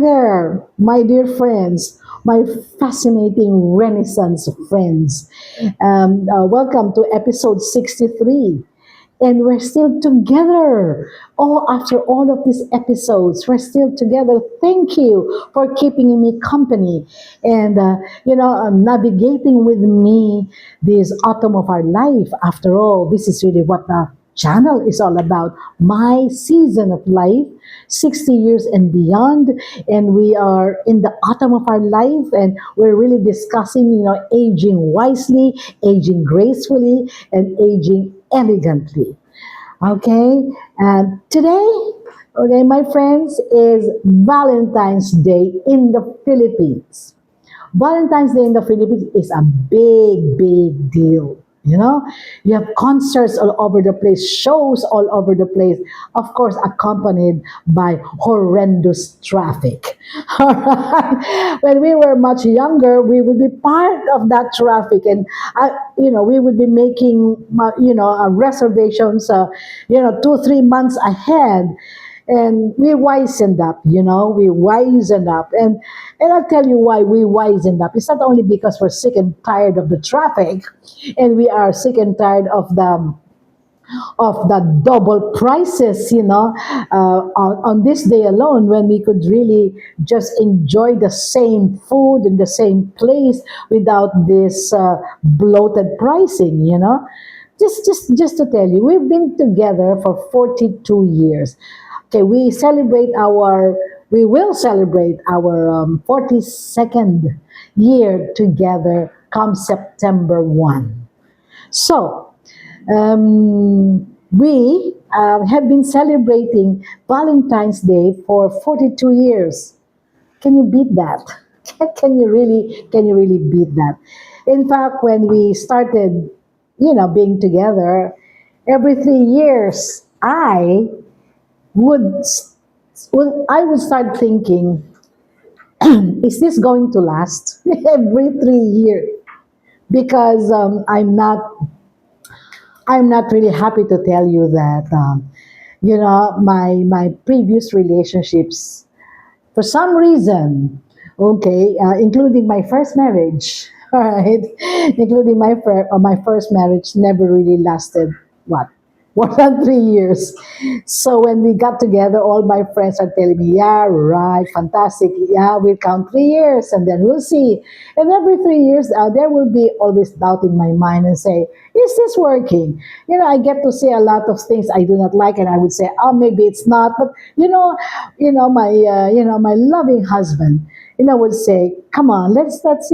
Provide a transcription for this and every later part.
there, my dear friends, my fascinating Renaissance friends. Welcome to episode 63. And we're still together. Oh, after all of these episodes, we're still together. Thank you for keeping me company and, navigating with me this autumn of our life. After all, this is really what the channel is all about. My season of life, 60 years and beyond. And we are in the autumn of our life and we're really discussing, aging wisely, aging gracefully, and aging elegantly. Okay, and today, okay, my friends, is Valentine's Day in the Philippines. Valentine's Day in the Philippines is a big, big deal. You have concerts all over the place, shows all over the place, of course, accompanied by horrendous traffic. All right. When we were much younger, we would be part of that traffic, and we would be making, reservations, 2, 3 months ahead, and we wisened up, we wisened up. And I'll tell you why we wisened up. It's not only because we're sick and tired of the traffic, and we are sick and tired of the double prices, on this day alone when we could really just enjoy the same food in the same place without this bloated pricing, Just to tell you, we've been together for 42 years. Okay, we will celebrate our 42nd year together come September 1. So, we have been celebrating Valentine's Day for 42 years. Can you beat that? Can you really beat that? In fact, when we started, being together, every 3 years, would I would start thinking, is this going to last every 3 years? Because I'm not really happy to tell you that, my previous relationships, for some reason, okay, including my first marriage, all right, including my first marriage, never really lasted what more than 3 years. So when we got together, all my friends are telling me, "Yeah, right, fantastic. Yeah, we'll count 3 years, and then we'll see." And every 3 years, there will be always doubt in my mind and say, "Is this working?" I get to say a lot of things I do not like, and I would say, "Oh, maybe it's not." But my loving husband, would say, "Come on, let's just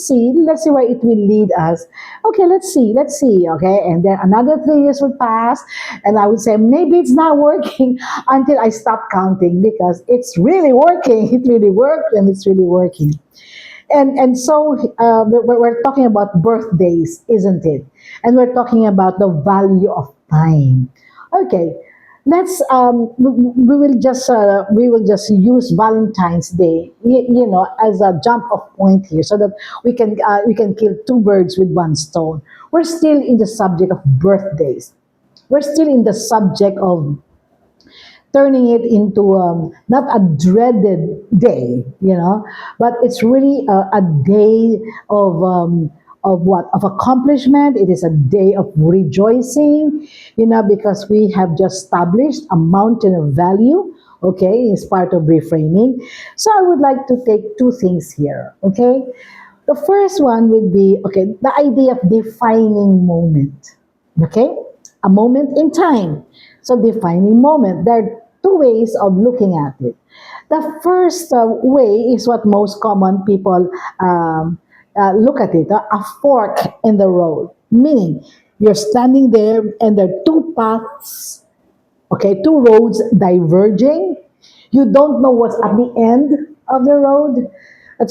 see, let's see where it will lead us." Okay, let's see, okay. And then another 3 years would pass, and I would say, maybe it's not working until I stop counting because it's really working. It really worked, and it's really working. And so we're talking about birthdays, isn't it? And we're talking about the value of time. Okay, let's we will just use Valentine's Day, as a jump off point here, so that we can kill two birds with one stone. We're still in the subject of birthdays. We're still in the subject of turning it into, not a dreaded day, but it's really a day of what? Of accomplishment. It is a day of rejoicing, because we have just established a mountain of value. Okay, is part of reframing. So I would like to take two things here. Okay, the first one would be, okay, the idea of defining moment. Okay, a moment in time. So defining moment. There are two ways of looking at it. The first way is what most common people look at it, a fork in the road. Meaning, you're standing there and there are two paths, okay, two roads diverging. You don't know what's at the end of the road.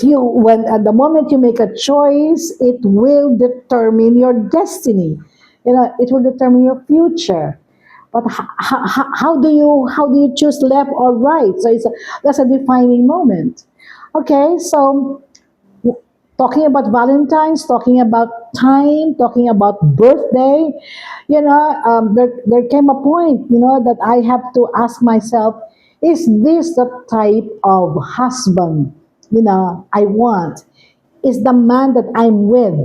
When at the moment you make a choice, it will determine your destiny. It will determine your future. But how do you choose left or right? So that's a defining moment. Okay, so talking about Valentine's, talking about time, talking about birthday, there came a point, that I have to ask myself, Is this the type of husband, I want? Is the man that I'm with,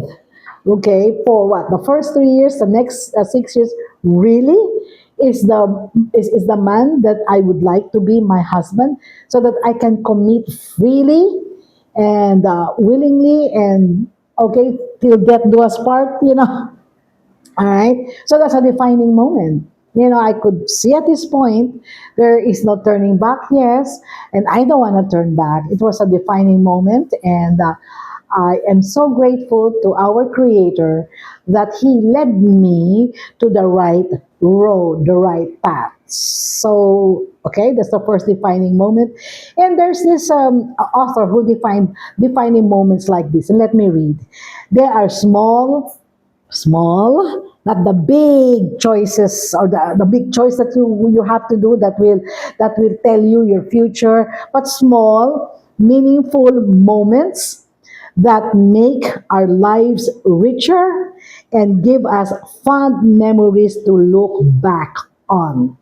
okay, for what? The first 3 years, the next 6 years, really? Is the man that I would like to be my husband so that I can commit freely and willingly and okay till death do us part. All right. So that's a defining moment. I could see at this point there is no turning back, yes, and I don't want to turn back. It was a defining moment, and I am so grateful to our Creator that He led me to the right road, the right path. So, okay, that's the first defining moment. And there's this author who defined defining moments like this. And let me read. They are small, not the big choices or the big choice that you have to do that will tell you your future, but small, meaningful moments that make our lives richer and give us fond memories to look back on.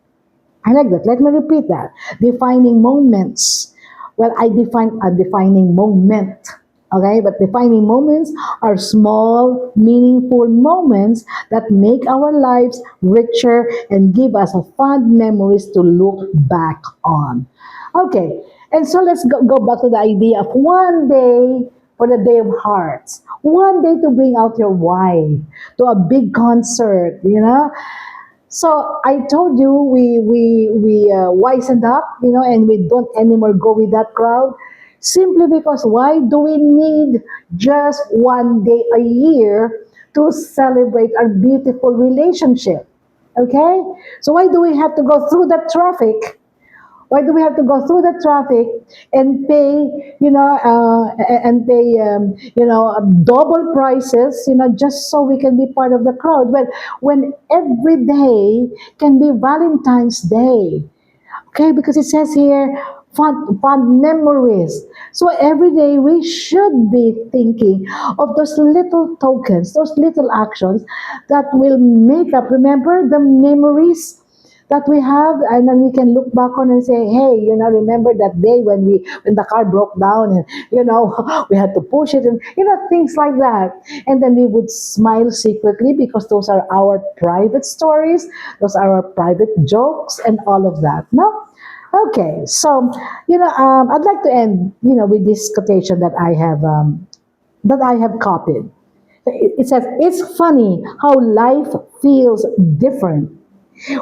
I like that. Let me repeat that. Defining moments. Well, I define a defining moment. Okay, but defining moments are small, meaningful moments that make our lives richer and give us a fond memories to look back on. Okay, and so let's go back to the idea of one day for the Day of Hearts. One day to bring out your wife to a big concert. So I told you we wisened up, and we don't anymore go with that crowd. Simply because why do we need just one day a year to celebrate our beautiful relationship? Okay? So why do we have to go through that traffic? Why do we have to go through the traffic and pay double prices, just so we can be part of the crowd? Well, when every day can be Valentine's Day. Okay, because it says here, fun memories. So every day we should be thinking of those little tokens, those little actions that will make up. Remember the memories that we have, and then we can look back on and say, hey, remember that day when the car broke down, and we had to push it, and things like that. And then we would smile secretly because those are our private stories, those are our private jokes, and all of that. No. Okay, so I'd like to end with this quotation that I have copied. It says, "It's funny how life feels different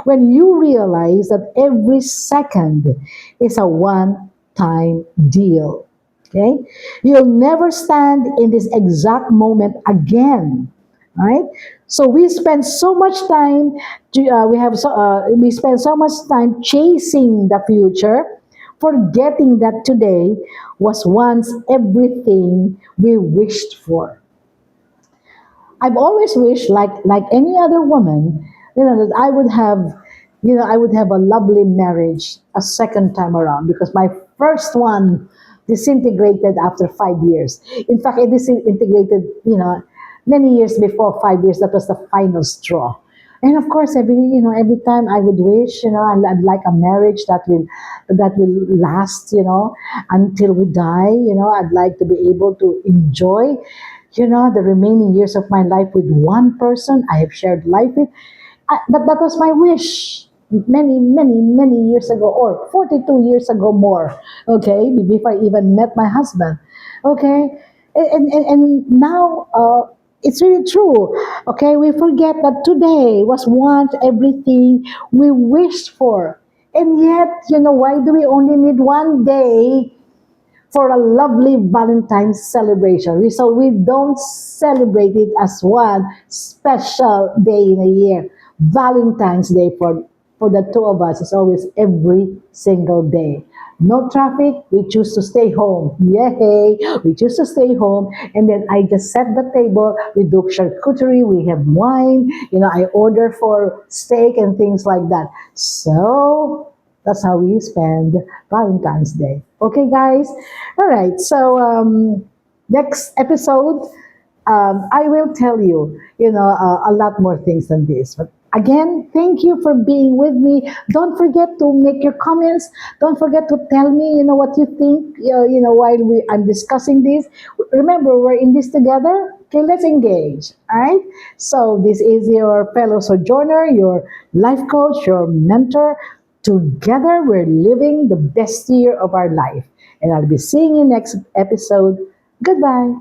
when you realize that every second is a one-time deal." Okay, you'll never stand in this exact moment again, right? So we spend so much time. We spend so much time chasing the future, forgetting that today was once everything we wished for. I've always wished, like any other woman, that I would have a lovely marriage a second time around, because my first one disintegrated after 5 years. In fact, it disintegrated, many years before 5 years. That was the final straw. And of course, every time I would wish, I'd like a marriage that will last, until we die. I'd like to be able to enjoy, the remaining years of my life with one person I have shared life with. That was my wish many, many, many years ago, or 42 years ago more. Okay, before I even met my husband. Okay, and now it's really true. Okay, we forget that today was once everything we wished for. And yet, why do we only need one day for a lovely Valentine's celebration? So we don't celebrate it as one special day in a year. Valentine's Day for the two of us is always every single day. No traffic, we choose to stay home. Yay! We choose to stay home, and then I just set the table. We do charcuterie, we have wine. I order for steak and things like that. So that's how we spend Valentine's Day. Okay, guys? All right. So, next episode, I will tell you, a lot more things than this. But Again, thank you for being with me. Don't forget to make your comments. Don't forget to tell me, what you think, while I'm discussing this. Remember, we're in this together. Okay, let's engage. All right. So this is your fellow sojourner, your life coach, your mentor. Together, we're living the best year of our life. And I'll be seeing you next episode. Goodbye.